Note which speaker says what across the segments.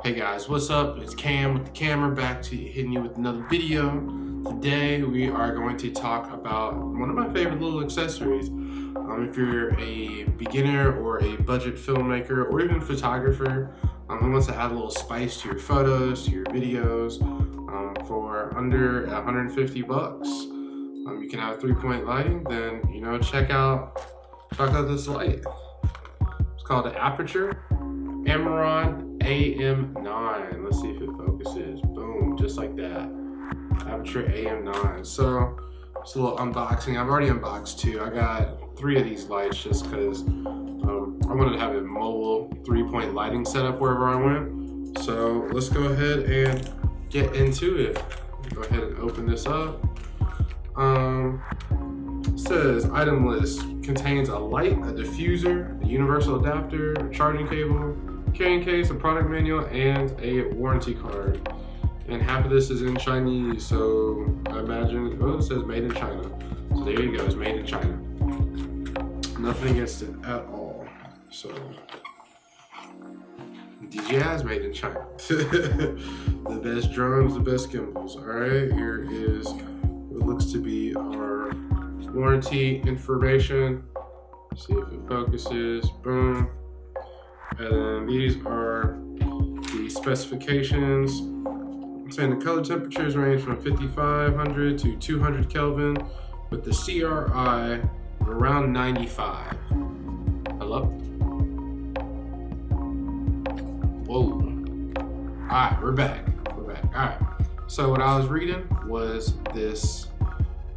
Speaker 1: Hey guys, what's up? It's Cam with the camera back to hitting you with another video. Today we are going to talk about one of my favorite little accessories. If you're a beginner or a budget filmmaker or even photographer who wants to add a little spice to your photos, to your videos, for under 150 bucks, you can have 3-point lighting. Then check out this light. It's called the Aputure Amaron AM9. Let's see if it focuses. Boom, just like that. Aputure AM9. So it's a little unboxing. I've already unboxed two. I got 3 of these lights just because I wanted to have a mobile 3-point lighting setup wherever I went. So let's go ahead and get into it. Go ahead and open this up. It says item list contains a light, a diffuser, a universal adapter, a charging cable, carrying case, a product manual, and a warranty card. And half of this is in Chinese, so I imagine, oh, it says made in China. So there you go, it's made in China. Nothing against it at all. So DJI's made in China. The best drones, the best gimbals. All right, here is what looks to be our warranty information. See if it focuses. Boom. And then these are the specifications. Saying the color temperatures range from 5500 to 200 Kelvin with the CRI around 95. Hello? Whoa. Alright, we're back. Alright. So what I was reading was this.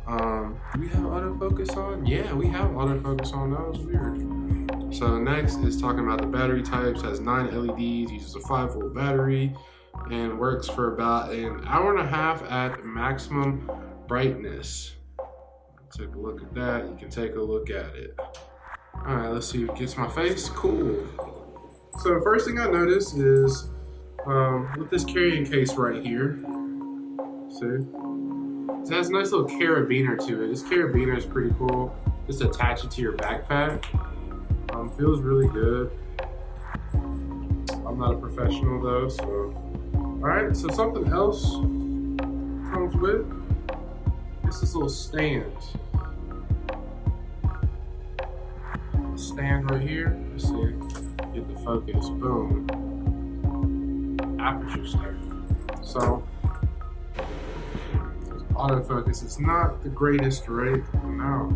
Speaker 1: Do we have autofocus on? Yeah, we have autofocus on. That was weird. So next is talking about the battery types. Has 9 LEDs, uses a 5-volt battery, and works for about an hour and a half at maximum brightness. Take a look at that. You can take a look at it. All right, let's see if it gets my face. Cool. So the first thing I noticed is with this carrying case right here. See? It has a nice little carabiner to it. This carabiner is pretty cool. Just attach it to your backpack. Feels really good. I'm not a professional though, so. Alright, so something else comes with this little stand. Stand right here. Let's see. Get the focus. Boom. Aputure stand. So autofocus is not the greatest right now.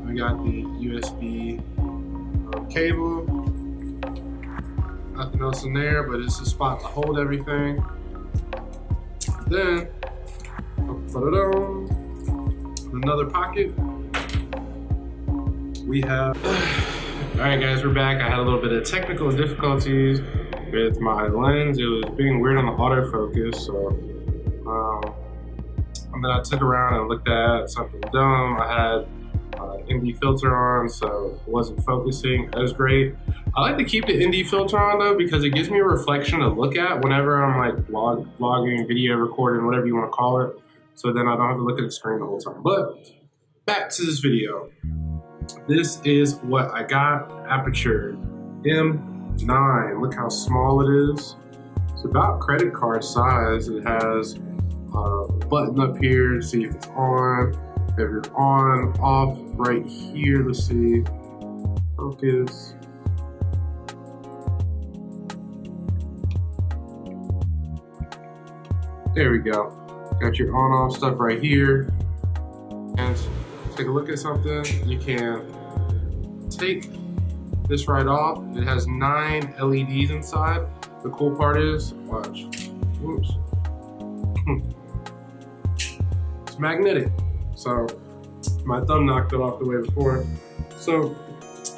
Speaker 1: We got the USB cable. Nothing else in there, but it's a spot to hold everything. Then put it on another pocket. We have. All right, guys, we're back. I had a little bit of technical difficulties with my lens. It was being weird on the autofocus, so and then I took around and looked at something dumb. I had ND filter on, so it wasn't focusing as great. I like to keep the ND filter on though, because it gives me a reflection to look at whenever I'm like vlogging, video recording, whatever you want to call it. So then I don't have to look at the screen the whole time. But back to this video. This is what I got. Aputure M9. Look how small it is. It's about credit card size. It has a button up here to see if it's on. If you're on, off, right here. Let's see. Focus. There we go. Got your on-off stuff right here. And take a look at something. You can take this right off. It has 9 LEDs inside. The cool part is, watch. Whoops. It's magnetic. So my thumb knocked it off the way before. So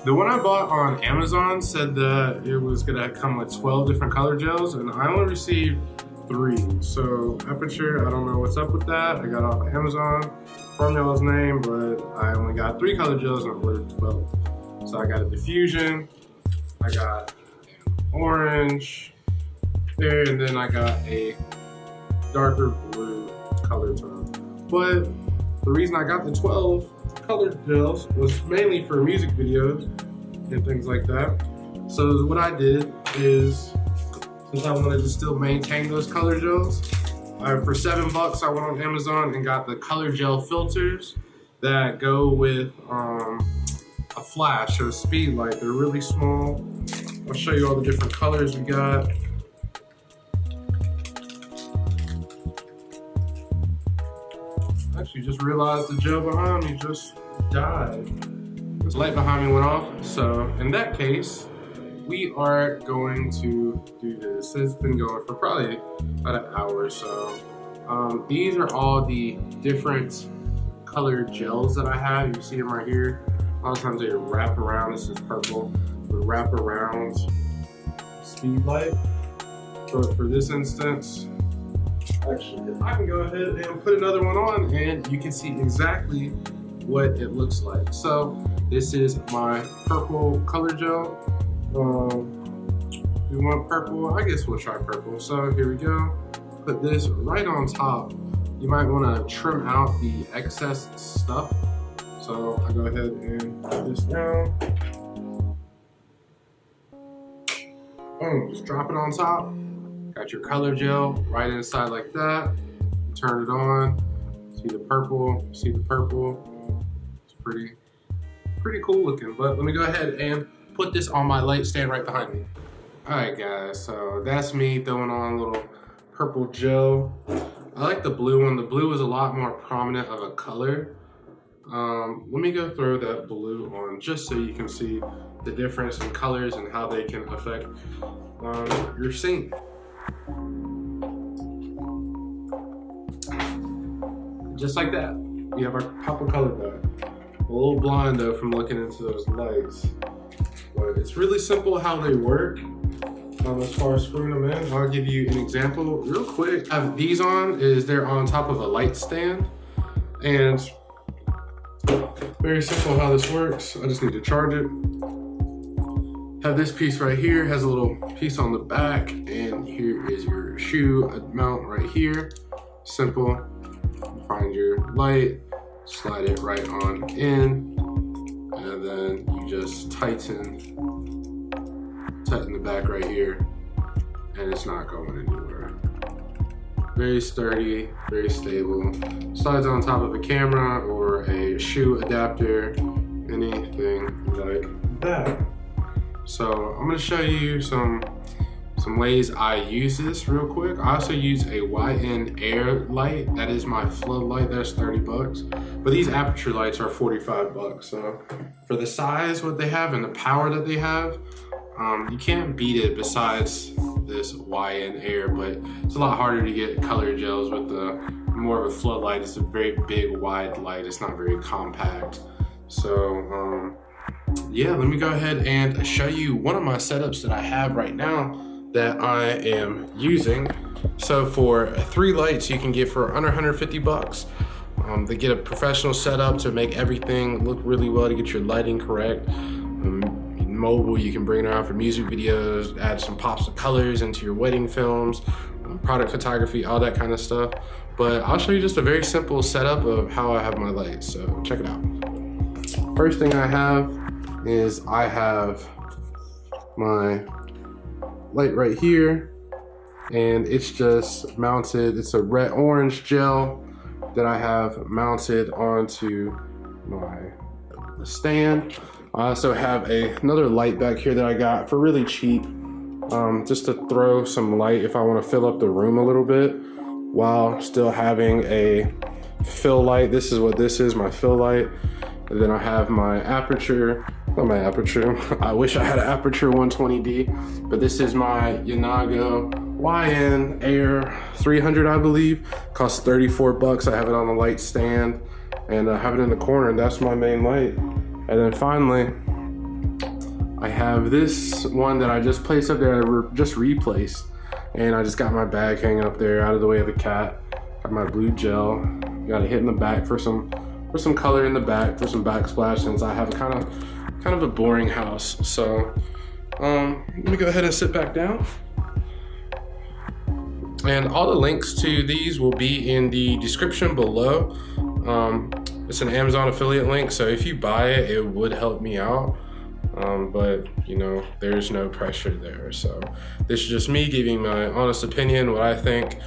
Speaker 1: the one I bought on Amazon said that it was gonna come with 12 different color gels, and I only received 3. So Aputure, I don't know what's up with that. I got off of Amazon, formula's name, but I only got 3 color gels and I ordered 12. So I got a diffusion, I got orange there, and then I got a darker blue color tone. But the reason I got the 12 colored gels was mainly for music videos and things like that. So what I did is because I wanted to still maintain those color gels. For $7, I went on Amazon and got the color gel filters that go with a flash or a speed light. They're really small. I'll show you all the different colors we got. Actually, just realized the gel behind me just died. This light behind me went off, so in that case, we are going to do this. It's been going for probably about an hour or so. These are all the different colored gels that I have. You see them right here. A lot of times they wrap around. This is purple. The wrap around speed light. But for this instance, actually, I can go ahead and put another one on and you can see exactly what it looks like. So this is my purple color gel. We want purple, I guess we'll try purple. So here we go. Put this right on top. You might want to trim out the excess stuff. So I go ahead and put this down. Boom, just drop it on top. Got your color gel right inside like that. Turn it on. See the purple, see the purple. It's pretty cool looking. But let me go ahead and put this on my light stand right behind me. All right guys, so that's me throwing on a little purple gel. I like the blue one. The blue is a lot more prominent of a color. Let me go throw that blue on just so you can see the difference in colors and how they can affect your scene. Just like that, we have our purple color back. A little blind though from looking into those lights, but it's really simple how they work. As far as screwing them in, I'll give you an example real quick. I have these on, they're on top of a light stand, and very simple how this works. I just need to charge it. Have this piece right here, has a little piece on the back, and here is your shoe mount right here. Simple. Find your light, slide it right on in, and then you just tighten the back right here, and it's not going anywhere. Very sturdy, very stable. Slides on top of a camera or a shoe adapter, anything like that. So I'm gonna show you some ways I use this real quick. I also use a YN Air light. That is my floodlight. That's $30. But these aperture lights are $45. So for the size, what they have, and the power that they have, you can't beat it besides this YN Air, but it's a lot harder to get color gels with the more of a floodlight. It's a very big, wide light. It's not very compact. So yeah, let me go ahead and show you one of my setups that I have right now that I am using. So for 3 lights you can get for under $150. They get a professional setup to make everything look really well, to get your lighting correct. Mobile, you can bring it around for music videos, add some pops of colors into your wedding films, product photography, all that kind of stuff. But I'll show you just a very simple setup of how I have my lights, so check it out. First thing I have is I have my light right here, and it's just mounted. It's a red orange gel that I have mounted onto my stand. I also have another light back here that I got for really cheap, just to throw some light if I want to fill up the room a little bit while still having a fill light. This is what this is, my fill light. And then I have my aperture, not my aperture, I wish I had an aperture 120D, but this is my Yonago YN Air 300, I believe. Costs $34. I have it on the light stand, and I have it in the corner, and that's my main light. And then finally, I have this one that I just placed up there, just replaced, and I just got my bag hanging up there out of the way of the cat. Got my blue gel, got it hit in the back for some color in the back, for some backsplash, since I have a kind of a boring house. So let me go ahead and sit back down. And all the links to these will be in the description below. It's an Amazon affiliate link, so if you buy it, it would help me out. but you know, there's no pressure there. So this is just me giving my honest opinion, what I think.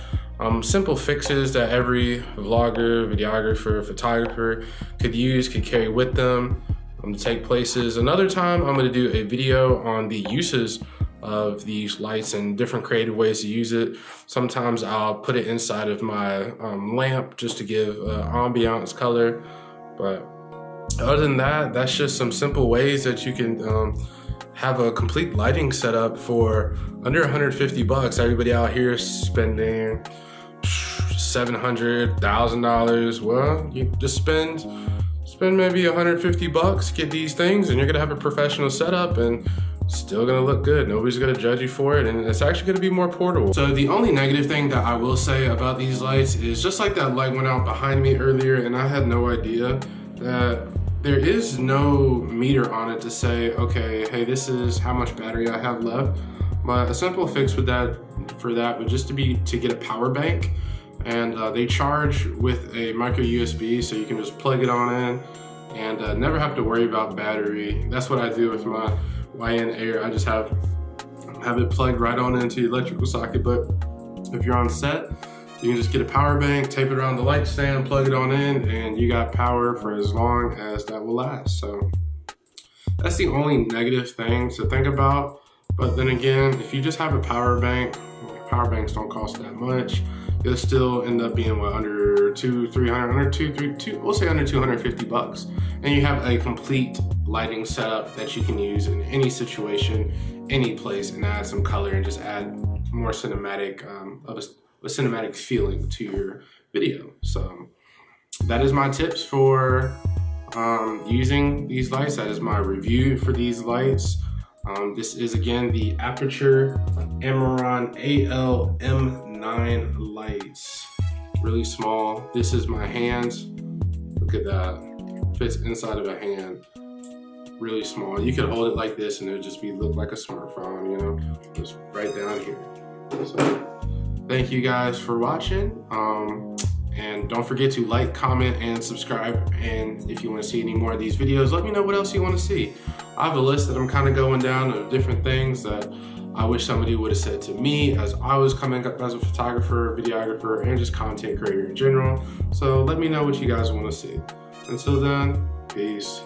Speaker 1: Simple fixes that every vlogger, videographer, photographer could use, could carry with them to take places. Another time I'm going to do a video on the uses of these lights and different creative ways to use it. Sometimes I'll put it inside of my lamp just to give ambiance color, but other than that, that's just some simple ways that you can have a complete lighting setup for under 150 bucks. Everybody out here is spending $700, $1,000. Well, you just spend maybe 150 bucks, get these things, and you're gonna have a professional setup and still gonna look good. Nobody's gonna judge you for it, and it's actually gonna be more portable. So the only negative thing that I will say about these lights is just like that light went out behind me earlier, and I had no idea that there is no meter on it to say, okay, hey, this is how much battery I have left. But a simple fix with that would just to get a power bank, and they charge with a micro USB, so you can just plug it on in and never have to worry about battery. That's what I do with my YN Air. I just have it plugged right on into the electrical socket. But if you're on set, you can just get a power bank, tape it around the light stand, plug it on in, and you got power for as long as that will last. So that's the only negative thing to think about. But then again, if you just have a power banks don't cost that much. It'll still end up being what, under we'll say under 250 bucks. And you have a complete lighting setup that you can use in any situation, any place, and add some color and just add more cinematic, a cinematic feeling to your video. So that is my tips for using these lights. That is my review for these lights. This is again the Aputure Amaran AL-M9 lights. Really small. This is my hands. Look at that. Fits inside of a hand. Really small. You could hold it like this and it would just look like a smartphone, you know, just right down here. So thank you guys for watching. And don't forget to like, comment, and subscribe. And if you want to see any more of these videos, let me know what else you want to see. I have a list that I'm kind of going down of different things that I wish somebody would have said to me as I was coming up as a photographer, videographer, and just content creator in general. So let me know what you guys want to see. Until then, peace.